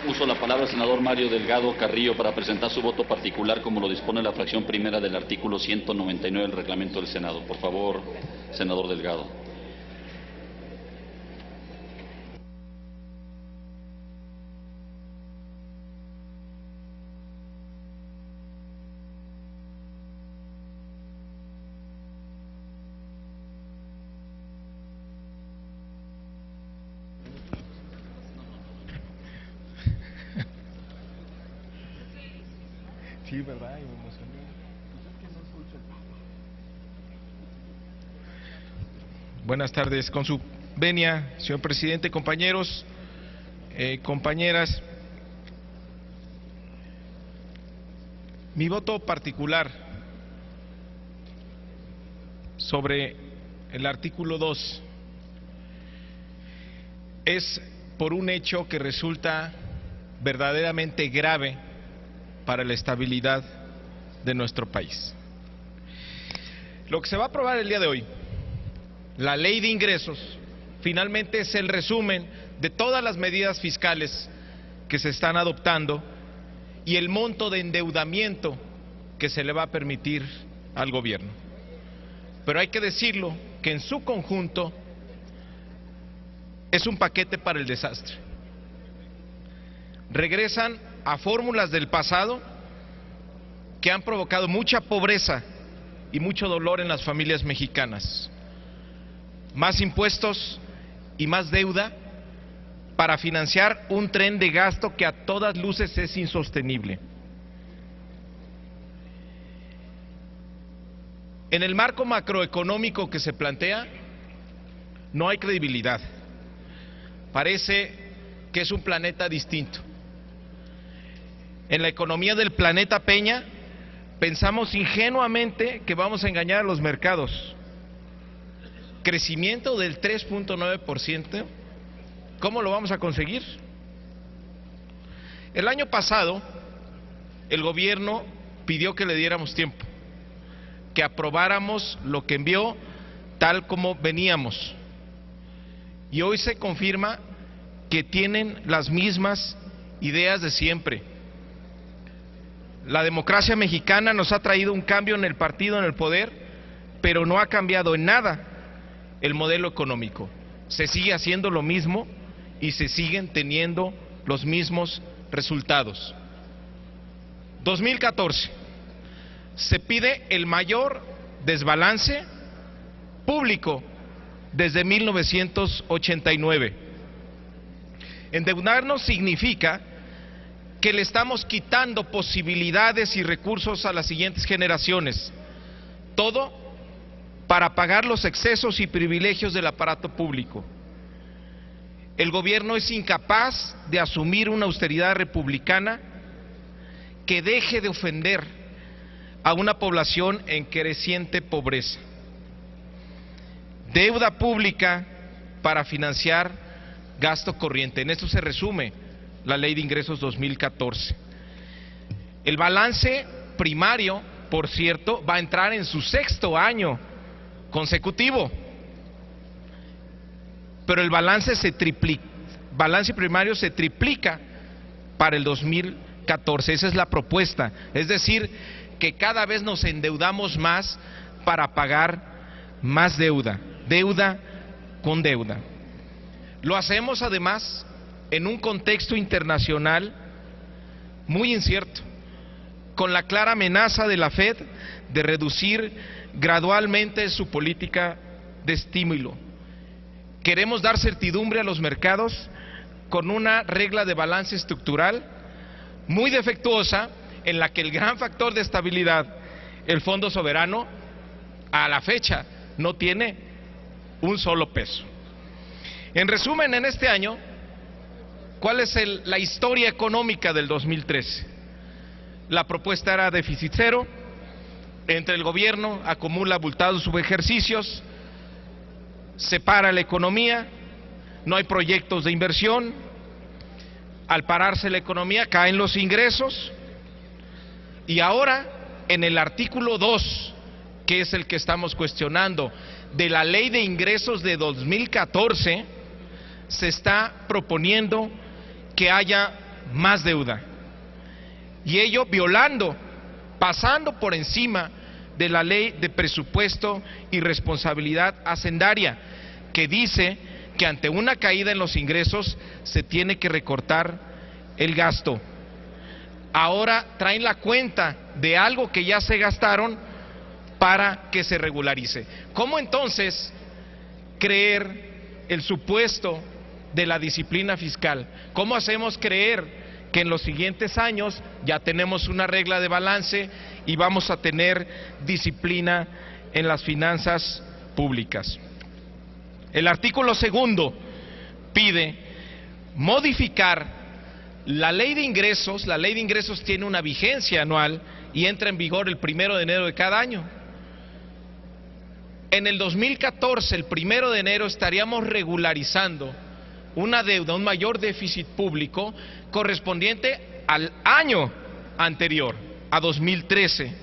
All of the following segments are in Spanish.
uso la palabra al senador Mario Delgado Carrillo para presentar su voto particular como lo dispone la fracción primera del artículo 199 del reglamento del Senado. Por favor, senador Delgado. Sí, ¿verdad? Y me emocioné. Buenas tardes, con su venia, señor presidente, compañeros, compañeras. Mi voto particular sobre el artículo 2 es por un hecho que resulta verdaderamente grave para la estabilidad de nuestro país. Lo que se va a aprobar el día de hoy, la ley de ingresos, finalmente es el resumen de todas las medidas fiscales que se están adoptando y el monto de endeudamiento que se le va a permitir al gobierno. Pero hay que decirlo que en su conjunto es un paquete para el desastre. Regresan a fórmulas del pasado que han provocado mucha pobreza y mucho dolor en las familias mexicanas. Más impuestos y más deuda para financiar un tren de gasto que a todas luces es insostenible. En el marco macroeconómico que se plantea, no hay credibilidad. Parece que es un planeta distinto. En la economía del planeta Peña, pensamos ingenuamente que vamos a engañar a los mercados. Crecimiento del 3.9%, ¿cómo lo vamos a conseguir? El año pasado, el gobierno pidió que le diéramos tiempo, que aprobáramos lo que envió tal como veníamos. Y hoy se confirma que tienen las mismas ideas de siempre. La democracia mexicana nos ha traído un cambio en el partido, en el poder, pero no ha cambiado en nada el modelo económico. Se sigue haciendo lo mismo y se siguen teniendo los mismos resultados. 2014. Se pide el mayor desbalance público desde 1989. Endeudarnos significa que le estamos quitando posibilidades y recursos a las siguientes generaciones. Todo para pagar los excesos y privilegios del aparato público. El gobierno es incapaz de asumir una austeridad republicana que deje de ofender a una población en creciente pobreza. Deuda pública para financiar gasto corriente. En esto se resume la Ley de Ingresos 2014. El balance primario, por cierto, va a entrar en su 6º año consecutivo, pero el balance primario se triplica para el 2014. Esa es la propuesta, es decir, que cada vez nos endeudamos más para pagar más deuda, deuda con deuda. Lo hacemos además en un contexto internacional muy incierto, con la clara amenaza de la Fed de reducir gradualmente su política de estímulo. Queremos dar certidumbre a los mercados con una regla de balance estructural muy defectuosa, en la que el gran factor de estabilidad, el Fondo Soberano, a la fecha no tiene un solo peso. En resumen, en este año, ¿cuál es la historia económica del 2013? La propuesta era déficit cero, entre el gobierno acumula abultados subejercicios, separa la economía, no hay proyectos de inversión, al pararse la economía caen los ingresos, y ahora en el artículo 2, que es el que estamos cuestionando, de la Ley de Ingresos de 2014, se está proponiendo que haya más deuda. Y ello violando, pasando por encima de la Ley de Presupuesto y Responsabilidad Hacendaria, que dice que ante una caída en los ingresos se tiene que recortar el gasto. Ahora traen la cuenta de algo que ya se gastaron para que se regularice. ¿Cómo entonces creer el supuesto de la disciplina fiscal? ¿Cómo hacemos creer que en los siguientes años ya tenemos una regla de balance y vamos a tener disciplina en las finanzas públicas? El artículo 2 pide modificar la ley de ingresos. La ley de ingresos tiene una vigencia anual y entra en vigor el 1 de enero de cada año. En el 2014, el 1 de enero, estaríamos regularizando una deuda, un mayor déficit público correspondiente al año anterior, a 2013.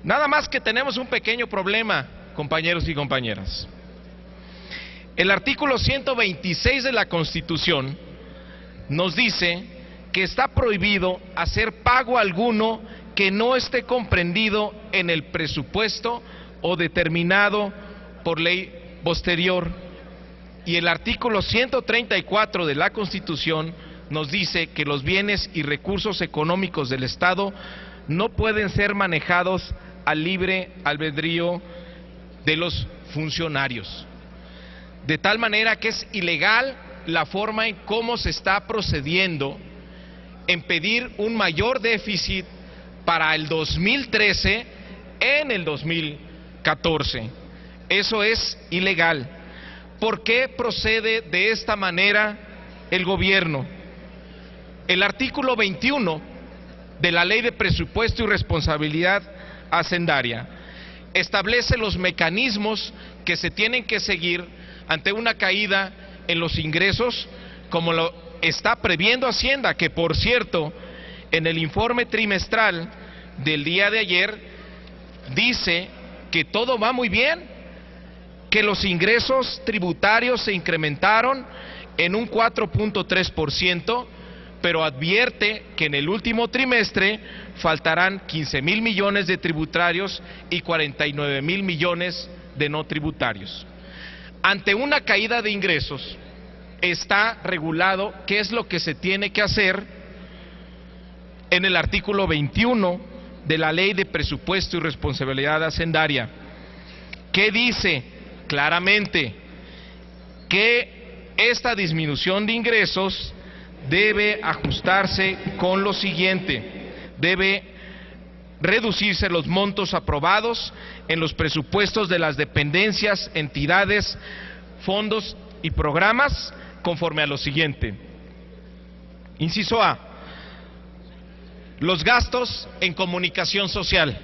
Nada más que tenemos un pequeño problema, compañeros y compañeras. El artículo 126 de la Constitución nos dice que está prohibido hacer pago alguno que no esté comprendido en el presupuesto o determinado por ley posterior. Y el artículo 134 de la Constitución nos dice que los bienes y recursos económicos del Estado no pueden ser manejados al libre albedrío de los funcionarios. De tal manera que es ilegal la forma en cómo se está procediendo en pedir un mayor déficit para el 2013 en el 2014. Eso es ilegal. ¿Por qué procede de esta manera el gobierno? El artículo 21 de la Ley de Presupuesto y Responsabilidad Hacendaria establece los mecanismos que se tienen que seguir ante una caída en los ingresos, como lo está previendo Hacienda, que por cierto, en el informe trimestral del día de ayer, dice que todo va muy bien, que los ingresos tributarios se incrementaron en un 4.3%, pero advierte que en el último trimestre faltarán 15,000 millones de tributarios y 49,000 millones de no tributarios. Ante una caída de ingresos, está regulado qué es lo que se tiene que hacer en el artículo 21 de la Ley de Presupuesto y Responsabilidad Hacendaria, que dice claramente que esta disminución de ingresos debe ajustarse con lo siguiente: debe reducirse los montos aprobados en los presupuestos de las dependencias, entidades, fondos y programas conforme a lo siguiente. Inciso A: los gastos en comunicación social.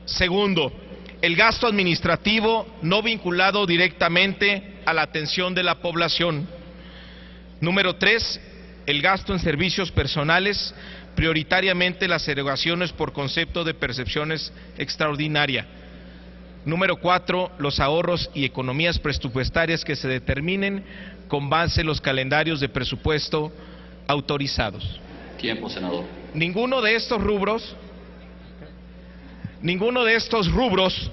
Segundo, el gasto administrativo no vinculado directamente a la atención de la población. Número 3, el gasto en servicios personales, prioritariamente las erogaciones por concepto de percepciones extraordinaria. Número 4, los ahorros y economías presupuestarias que se determinen con base en los calendarios de presupuesto autorizados. Tiempo, senador. Ninguno de estos rubros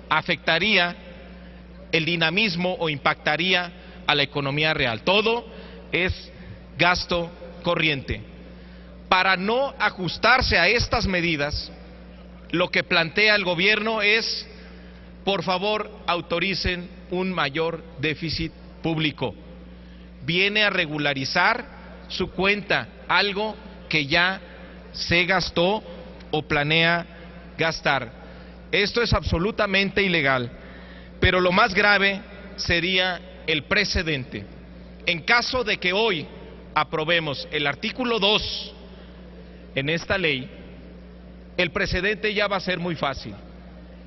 afectaría el dinamismo o impactaría a la economía real. Todo es gasto corriente. Para no ajustarse a estas medidas, lo que plantea el gobierno es: por favor, autoricen un mayor déficit público. Viene a regularizar su cuenta, algo que ya se gastó o planea gastar. Esto es absolutamente ilegal, pero lo más grave sería el precedente. En caso de que hoy aprobemos el artículo 2 en esta ley, el precedente ya va a ser muy fácil.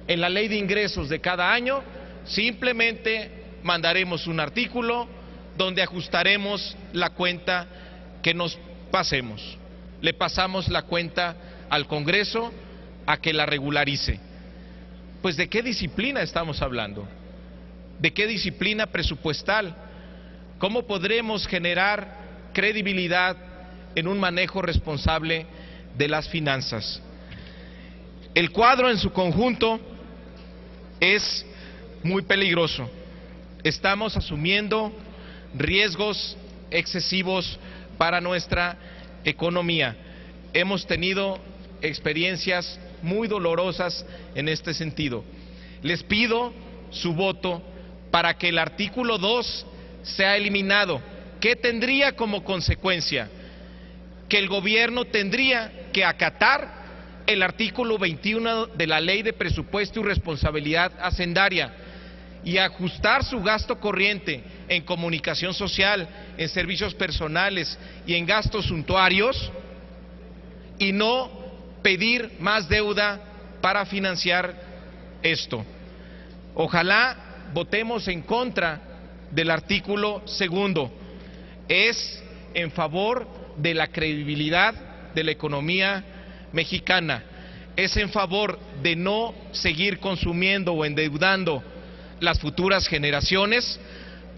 En la ley de ingresos de cada año, simplemente mandaremos un artículo donde ajustaremos la cuenta que nos pasemos. Le pasamos la cuenta al Congreso a que la regularice. Pues ¿de qué disciplina estamos hablando? ¿De qué disciplina presupuestal? ¿Cómo podremos generar credibilidad en un manejo responsable de las finanzas. El cuadro en su conjunto es muy peligroso. Estamos asumiendo riesgos excesivos para nuestra economía. Hemos tenido experiencias muy dolorosas en este sentido. Les pido su voto para que el artículo 2 sea eliminado. ¿Qué tendría como consecuencia? Que el gobierno tendría que acatar el artículo 21 de la Ley de Presupuesto y Responsabilidad Hacendaria y ajustar su gasto corriente en comunicación social, en servicios personales y en gastos suntuarios, y no pedir más deuda para financiar esto. Ojalá votemos en contra del artículo 2. Es en favor de la credibilidad de la economía mexicana, es en favor de no seguir consumiendo o endeudando las futuras generaciones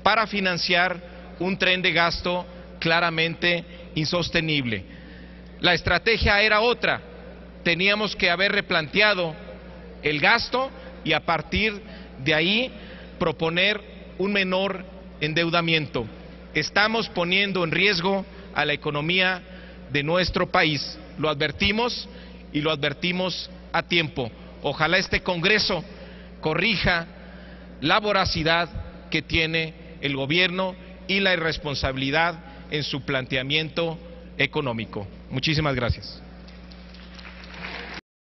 para financiar un tren de gasto claramente insostenible. La estrategia era otra, teníamos que haber replanteado el gasto y a partir de ahí proponer un menor endeudamiento. Estamos poniendo en riesgo a la economía de nuestro país. Lo advertimos y lo advertimos a tiempo. Ojalá este Congreso corrija la voracidad que tiene el gobierno y la irresponsabilidad en su planteamiento económico. Muchísimas gracias.